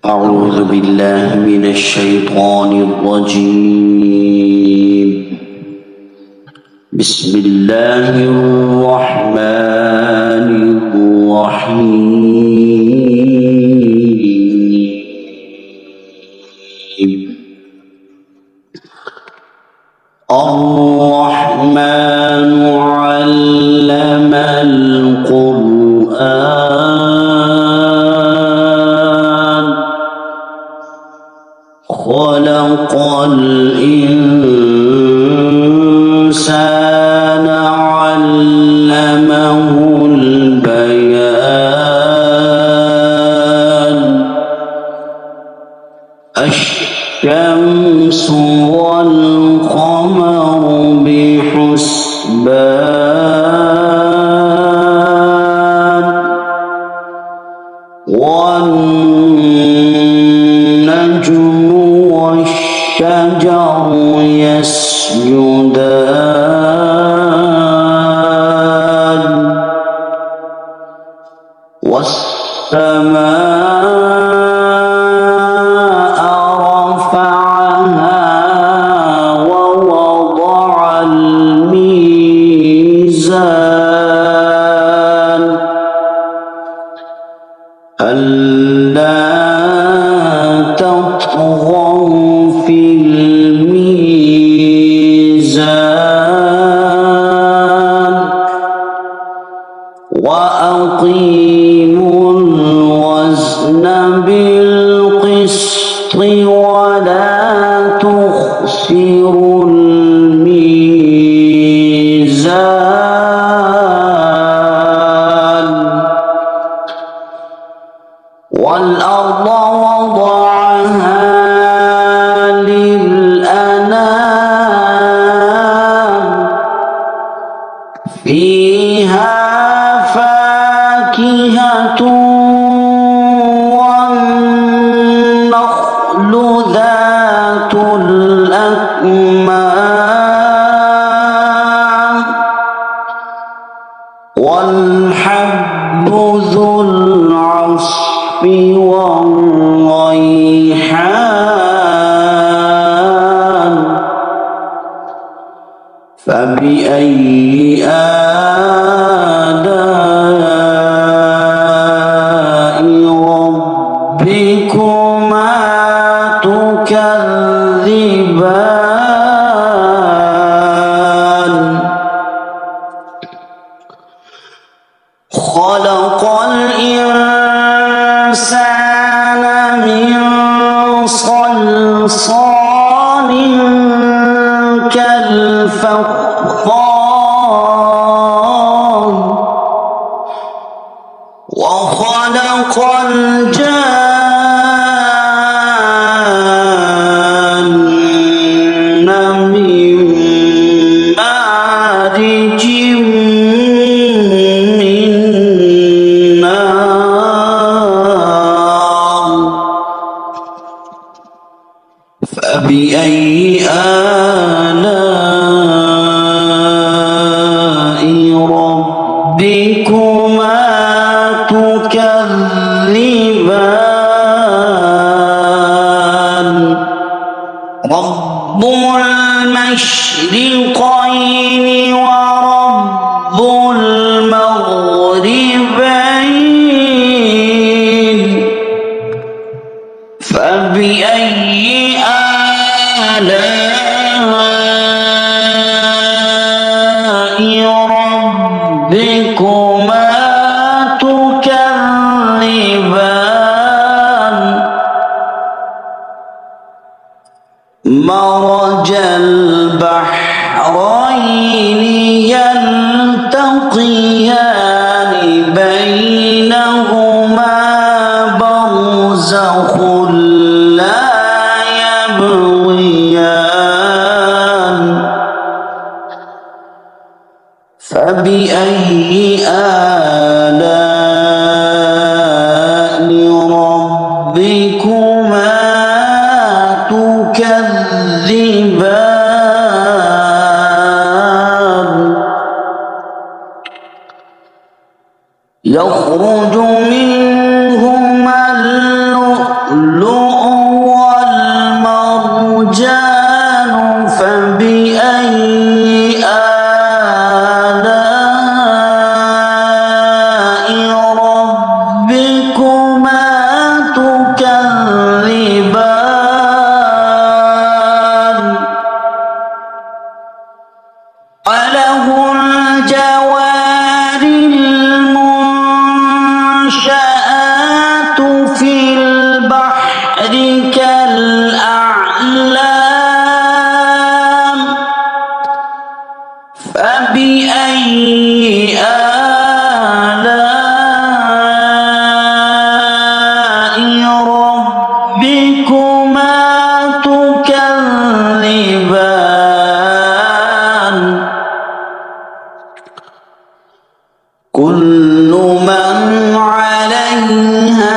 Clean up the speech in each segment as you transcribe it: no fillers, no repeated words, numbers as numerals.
أعوذ بالله من الشيطان الرجيم. بسم الله الرحمن الرحيم. الرحمن علم القرآن خلق الإنسان علمه البيان. الشمس والقمر بحسبان والنجم والشجر يسجدان والسماء رفعها ووضع الميزان ألا تطغوا في الميزان وأقيموا الوزن بالقسط ولا تخسروا الميزان. والأرض وضعها للأنام فيها فاكهة والنخل ذات الأكمام والحب ذو العصف والريحان. فبأي آلاء ربكما تكذبان. خلق الإنسان من صلصال كالفخار وخلق الجان من مارج من نار. فبأي آلاء ربكما تكذبان. رب المشرقين ورب المغربين. فبأي آلاء ربكما تكذبان. مرج البحرين يلتقيان بينهما برزخ لا يبغيان. فبأي آلاء ربكما تكذبان. يخرج منهما اللؤلؤ والمرجان فبأي آلاء ربكما تكذبان وله الجوار المنشآت في البحر كالأعلام فبأي آلاء ربكما تكذبان كل من عليها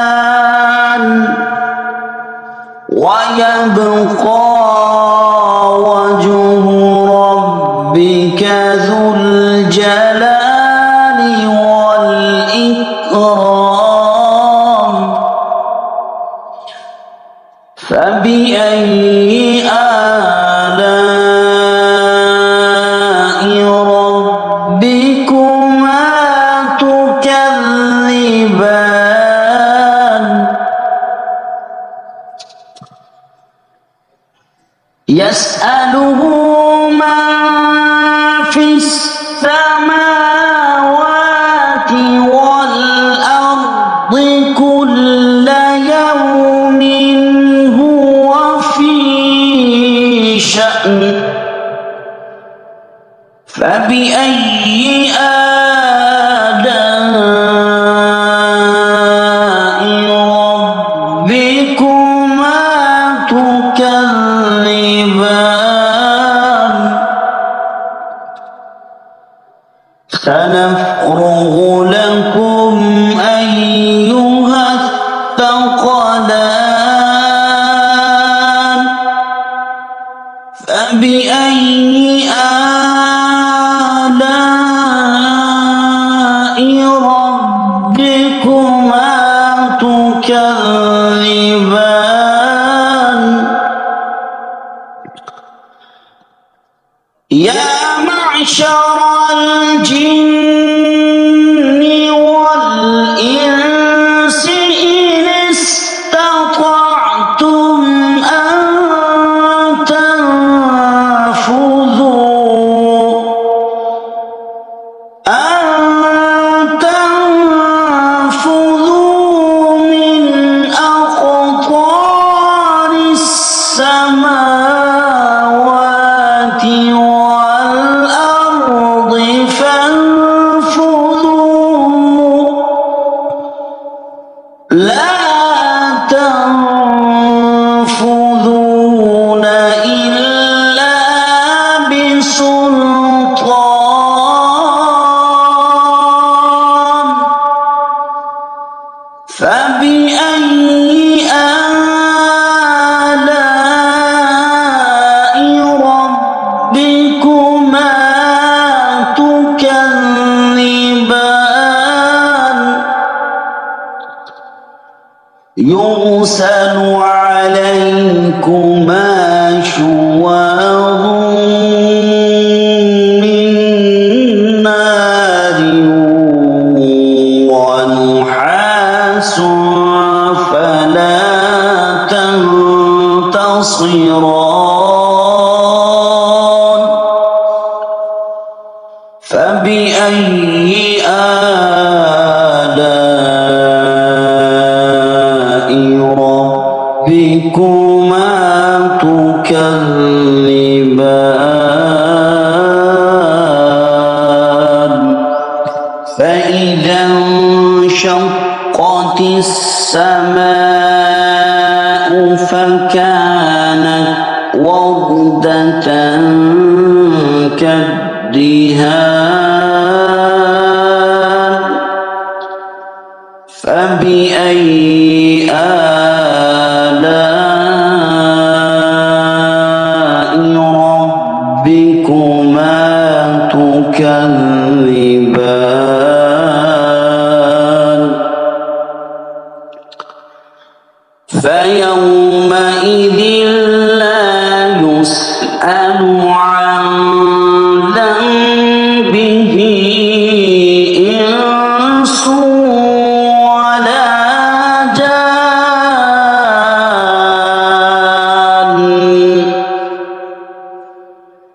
فان ويبقى وجه ربك ذو الجلال والإكرام فبأي آلاء ربكما تكذبان يسأله من في السماوات والأرض كل يوم هو في شأن فبأي آلاء ربكما تكذبان سنفرغ لكم أيها الثقلان فبأي آلاء ربكما تكذبان يا معشر الجن والإنس إن استطعتم أن تنفذوا من أقطار السماوات والأرض فانفذوا لا تنفذون إلا بسلطان فبأي آلاء ربكما تكذبان يرسل عليكما شواظ من نار ونحاس فلا تنتصران فبأي آلاء ربكما تكذبان فإذا انشقت السماء فكانت وردة كالدهان فبأي آلاء ربكما تكذبان فيومئذ لا يسأل عن ذنبه إنس ولا جان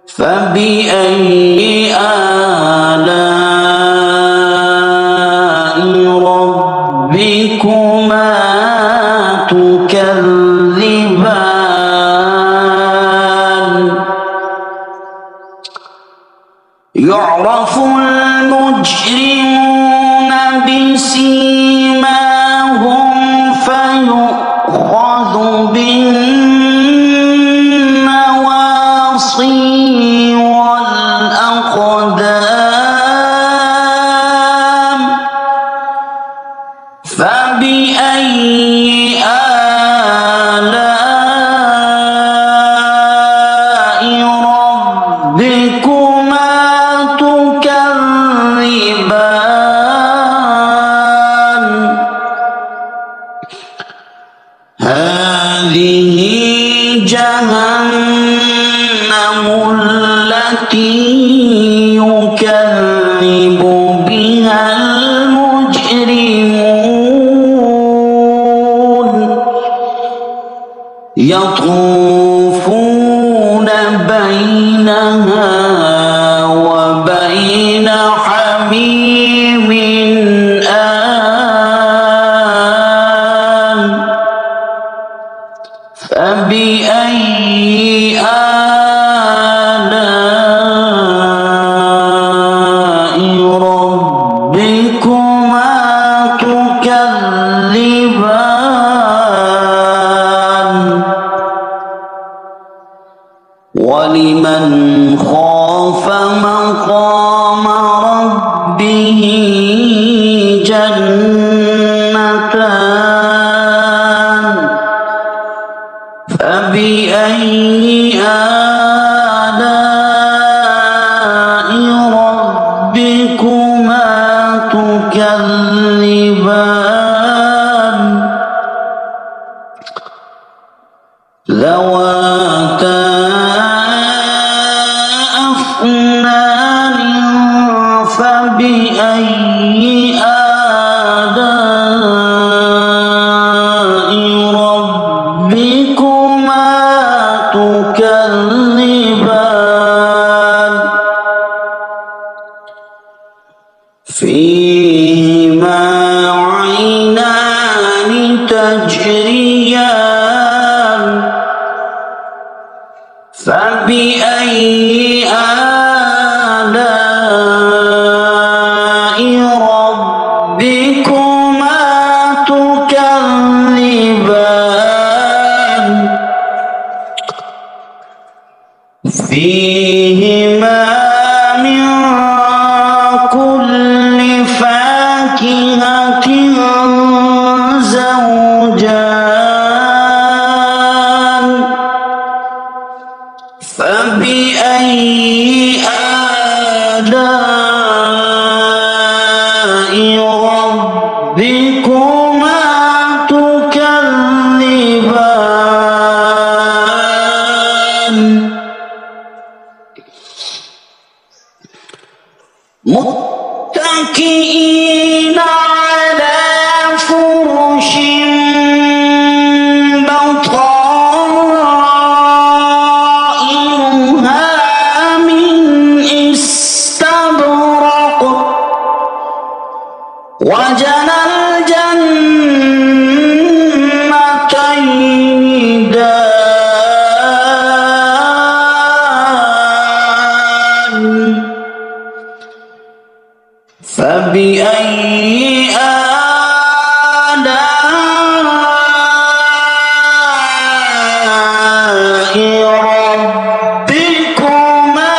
فبأي آلاء ربكما تكذبان يعرف المجرمون بسيماهم فيؤخذ بالنواصي والأقدام فبأي آلاء ربكما تكذبان هذه جهنم التي يكذب بها المجرمون يطوفون بينها وبين حميم آن فبأي آلاء ربكما تكذبان ولمن خاف مقام ربه جنتان فبأي آلاء ربكما تكذبان ذواتا أفنان فبأي آلاء ربكما تكذبان فيهما عينان تجريان فبأي آلاء ربكما تكذبان فيهما من كل فاكهة زوجان فبأي آلاء ربكما تكذبان متكئين على فرش بطائنها من استبرق وجنى الجنتين دان فبأي آلاء ربكما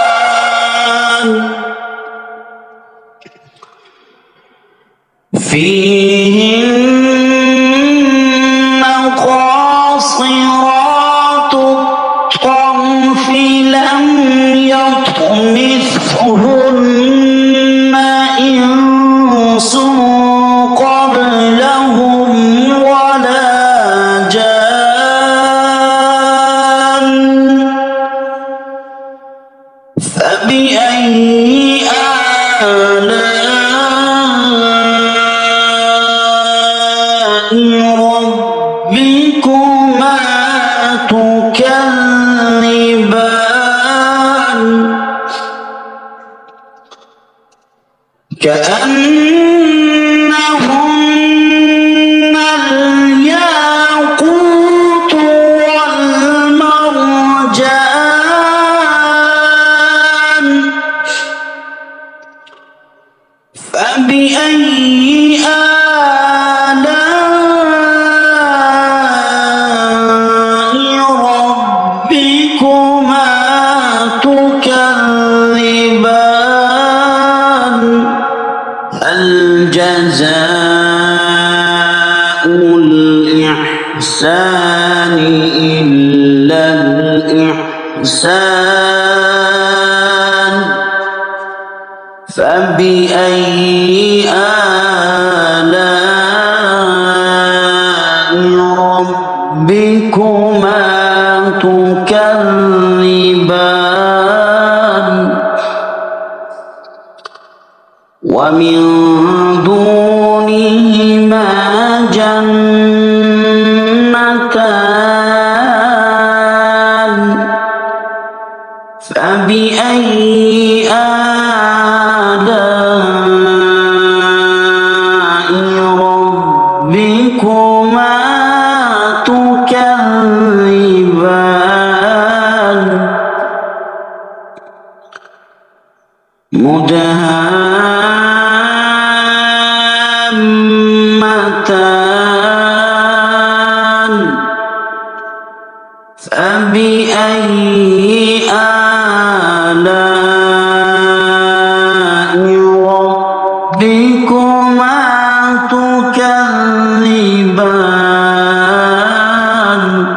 تكذبان فيهن قاصرات الطرف لم يطمثهن إنس ربكما تكذبان كأنهن الياقوت والمرجان فبأي آلاء ربكما تكذبان هل جزاء الإحسان إلا الإحسان فبأي آلاء ربكما تكذبان ومن دونهما جنتان فبأي آلاء ربكما تكذبان مدهامتان فبأي آلاء ربكما تكذبان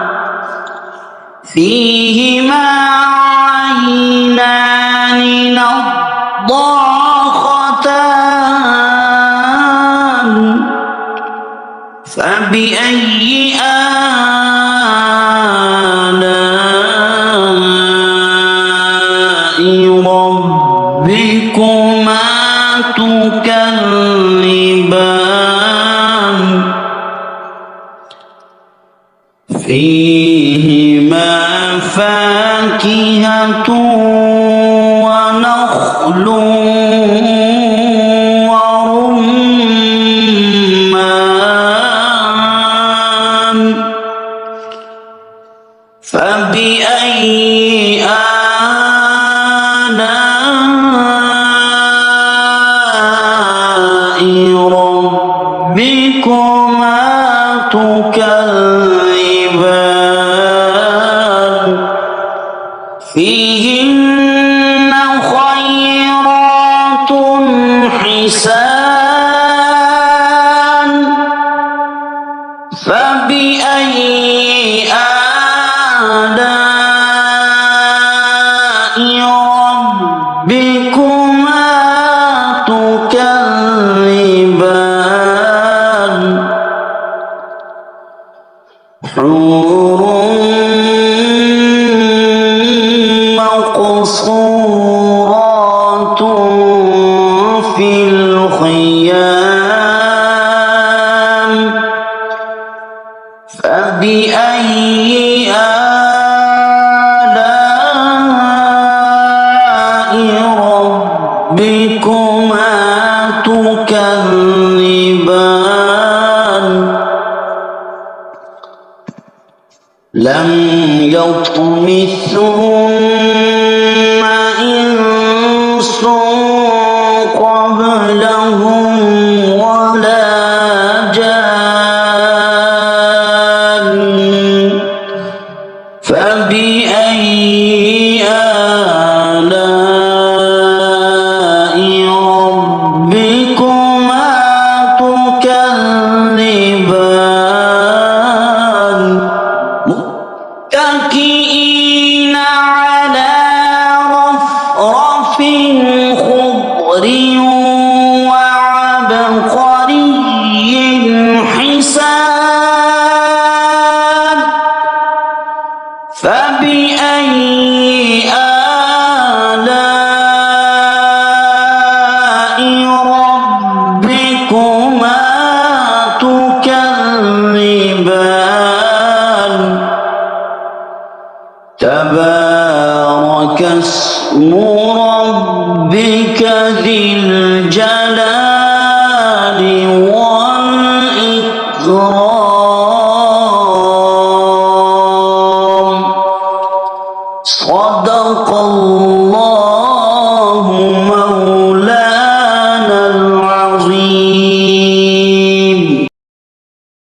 فيهما عينان نضاختان فبأي آلاء ربكما تكذبان فيهما فاكهة ونخل ورمان فبأي آلاء ربكما تكذبان فيهن خيرات حسان فبأي آلاء ربكما تكذبان حور مقصورات في الخيام فبأي آلاء ربكما تكذبان لم يطمثهن إنس قبلهم ولا جان فبأي آلاء ربكما تكذبان متكئين على رفرف خضر وعبقري حسان فبأي آلاء تبارك اسم ربك ذي الجلال